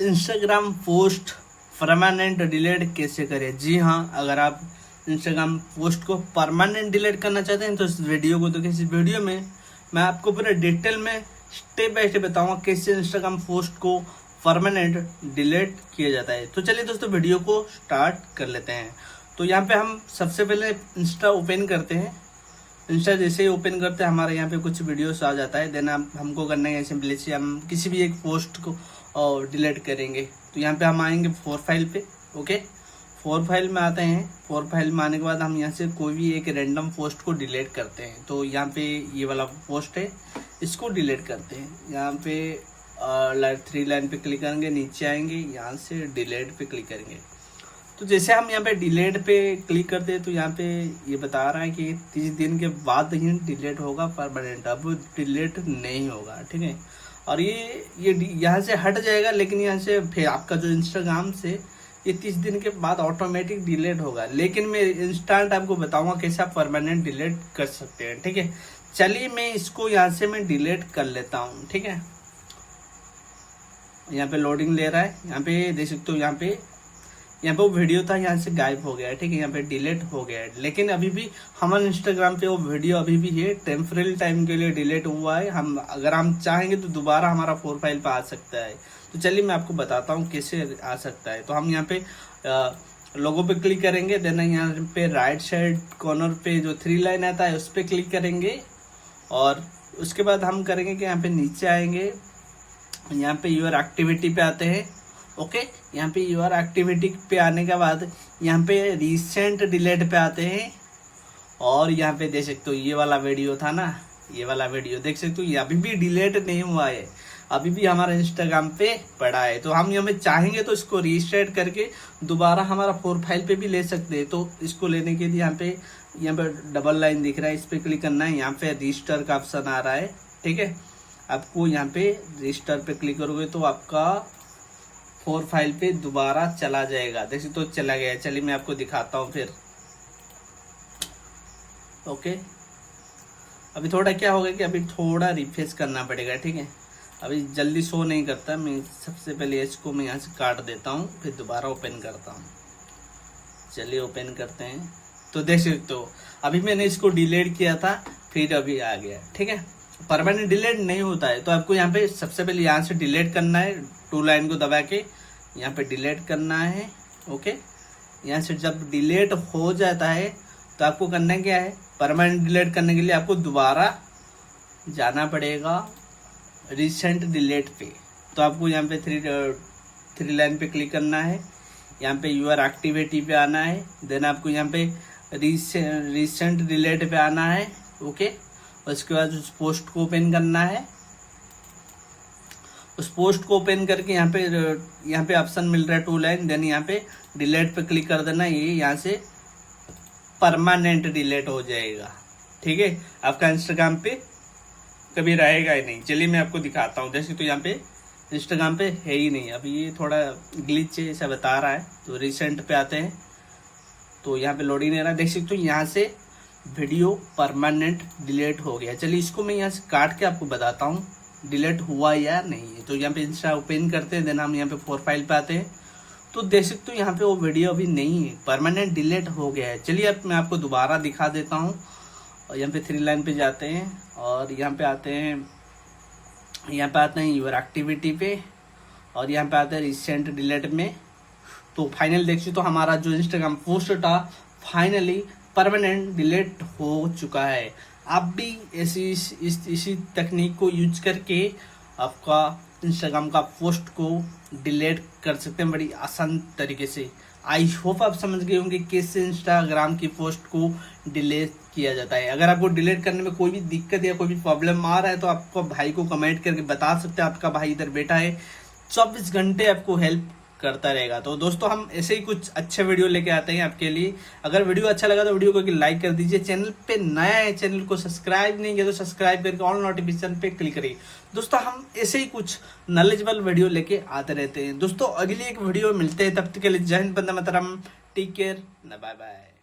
Instagram post permanent delete कैसे करें। जी हाँ, अगर आप इंस्टाग्राम पोस्ट को परमानेंट डिलीट करना चाहते हैं तो इस वीडियो को देखिए। इस वीडियो में मैं आपको पूरे डिटेल में स्टेप बाय स्टेप बताऊंगा कैसे इंस्टाग्राम पोस्ट को परमानेंट डिलीट किया जाता है। तो चलिए दोस्तों, वीडियो को स्टार्ट कर लेते हैं। तो यहाँ पे हम सबसे पहले इंस्टा ओपन करते हैं। इंस्टा जैसे ही ओपन करते हैं हमारे यहाँ पे कुछ वीडियोस आ जाता है। देन हमको करना है सिंपली से हम किसी भी एक पोस्ट को डिलीट करेंगे। तो यहाँ पे हम आएंगे प्रोफाइल पे। ओके, प्रोफाइल में आते हैं। प्रोफाइल में आने के बाद हम यहाँ से कोई भी एक रैंडम पोस्ट को डिलीट करते हैं। तो यहाँ पे ये वाला पोस्ट है, इसको डिलीट करते हैं। यहाँ पे 3 लाइन पे क्लिक करेंगे, नीचे आएंगे, यहाँ से डिलीट पे क्लिक करेंगे। तो जैसे हम यहाँ पे डिलीट पे क्लिक करते हैं तो यहाँ पे ये बता रहा है कि 30 दिन के बाद ही डिलीट होगा परमानेंट, अब डिलीट नहीं होगा। ठीक है, और ये यहाँ से हट जाएगा, लेकिन यहाँ से फिर आपका जो इंस्टाग्राम से ये 30 दिन के बाद ऑटोमेटिक डिलीट होगा। लेकिन मैं इंस्टेंट आपको बताऊंगा कैसे आप परमानेंट डिलीट कर सकते हैं। ठीक है, चलिए मैं इसको यहाँ से मैं डिलीट कर लेता हूँ। ठीक है, यहाँ पे लोडिंग ले रहा है। यहाँ पे देख सकते हो, यहाँ पे वो वीडियो था, यहाँ से गायब हो गया है। ठीक है, यहाँ पे डिलीट हो गया है, लेकिन अभी भी हमारे इंस्टाग्राम पे वो वीडियो अभी भी है, टेम्पररी टाइम के लिए डिलीट हुआ है। हम अगर हम चाहेंगे तो दोबारा हमारा प्रोफाइल पे आ सकता है। तो चलिए मैं आपको बताता हूँ कैसे आ सकता है। तो हम यहाँ पे लोगो पे क्लिक करेंगे। देन यहाँ पे राइट साइड कॉर्नर पे जो 3 लाइन आता है उस पर क्लिक करेंगे, और उसके बाद हम करेंगे कि यहाँ पे नीचे आएंगे, यहाँ पे यूर एक्टिविटी पे आते हैं। ओके, यहाँ पे यूर एक्टिविटी पे आने के बाद यहाँ पे रिसेंट डिलीट पे आते हैं, और यहाँ पे देख सकते हो ये वाला वीडियो था ना, ये वाला वीडियो देख सकते हो, ये अभी भी डिलीट नहीं हुआ है, अभी भी हमारा इंस्टाग्राम पे पड़ा है। तो हम यहाँ पे चाहेंगे तो इसको रीसेट करके दोबारा हमारा प्रोफाइल पे भी ले सकते हैं। तो इसको लेने के लिए यहाँ पे डबल लाइन दिख रहा है, इस पर क्लिक करना है। यहाँ पे रजिस्टर का ऑप्शन आ रहा है। ठीक है, आपको यहाँ पे रजिस्टर पे क्लिक करोगे तो आपका प्रोफाइल पे दोबारा चला जाएगा। देखिए तो चला गया। चलिए मैं आपको दिखाता हूँ फिर। ओके, अभी थोड़ा क्या होगा कि अभी थोड़ा रिफ्रेश करना पड़ेगा। ठीक है, अभी जल्दी शो नहीं करता। मैं सबसे पहले इसको मैं यहाँ से काट देता हूँ, फिर दोबारा ओपन करता हूँ। चलिए ओपन करते हैं। तो देख सकते हो अभी मैंने इसको डिलीट किया था, फिर अभी आ गया। ठीक है, परमानेंट डिलीट नहीं होता है। तो आपको यहाँ पे सबसे पहले यहाँ से डिलीट करना है, 2 लाइन को दबा के यहाँ पे डिलीट करना है। ओके, यहाँ से जब डिलीट हो जाता है तो आपको करना क्या है, परमानेंट डिलीट करने के लिए आपको दोबारा जाना पड़ेगा रिसेंट डिलीट पे। तो आपको यहाँ पे 3 लाइन पे क्लिक करना है, यहाँ पे यूर एक्टिविटी पे आना है। देन आपको यहाँ पे रिसेंट डिलीट पे आना है। ओके, उसके बाद उस पोस्ट को ओपन करना है। उस पोस्ट को ओपन करके यहाँ पे ऑप्शन मिल रहा है 2 लाइन। देन यहाँ पे डिलीट पे क्लिक कर देना, ये यहाँ से परमानेंट डिलीट हो जाएगा। ठीक है, आपका इंस्टाग्राम पे कभी रहेगा ही नहीं। चलिए मैं आपको दिखाता हूँ। जैसे तो यहाँ पे इंस्टाग्राम पे है ही नहीं, अभी ये थोड़ा ग्लिच ऐसा बता रहा है। तो रिसेंट पे आते हैं, तो यहाँ पे लोडिंग नहीं रहा। देख सकते हो यहाँ से वीडियो परमानेंट डिलीट हो गया। चलिए इसको मैं यहाँ से काट के आपको बताता हूँ डिलीट हुआ या नहीं। तो यहाँ पे इंस्टा ओपन करते हैं, देन हम यहाँ पे प्रोफाइल पे आते हैं। तो देख सकते हो यहाँ पे वो वीडियो अभी नहीं है, परमानेंट डिलीट हो गया है। चलिए अब मैं आपको दोबारा दिखा देता हूँ। और यहाँ पे 3 लाइन पे जाते हैं, और यहाँ पे आते हैं यूर एक्टिविटी पे, और यहाँ पे आते हैं रिसेंट डिलीट में। तो फाइनल देखिए तो हमारा जो इंस्टाग्राम पोस्ट था फाइनली परमानेंट डिलीट हो चुका है। आप भी इसी तकनीक को यूज करके आपका इंस्टाग्राम का पोस्ट को डिलीट कर सकते हैं बड़ी आसान तरीके से। आई होप आप समझ गए होंगे कैसे इंस्टाग्राम की पोस्ट को डिलीट किया जाता है। अगर आपको डिलीट करने में कोई भी दिक्कत या कोई भी प्रॉब्लम आ रहा है तो आपको भाई को कमेंट करके बता सकते हैं। आपका भाई इधर बैठा है, 24 घंटे आपको हेल्प करता रहेगा। तो दोस्तों हम ऐसे ही कुछ अच्छे वीडियो लेके आते हैं आपके लिए। अगर वीडियो अच्छा लगा तो वीडियो को लाइक कर दीजिए। चैनल पे नया है, चैनल को सब्सक्राइब नहीं किया तो सब्सक्राइब करके ऑल नोटिफिकेशन पे क्लिक करिए। दोस्तों हम ऐसे ही कुछ नॉलेजेबल वीडियो लेके आते रहते हैं। दोस्तों अगली एक वीडियो मिलते हैं, तब तक के लिए जय Hind, Vande Mataram, take care, bye bye.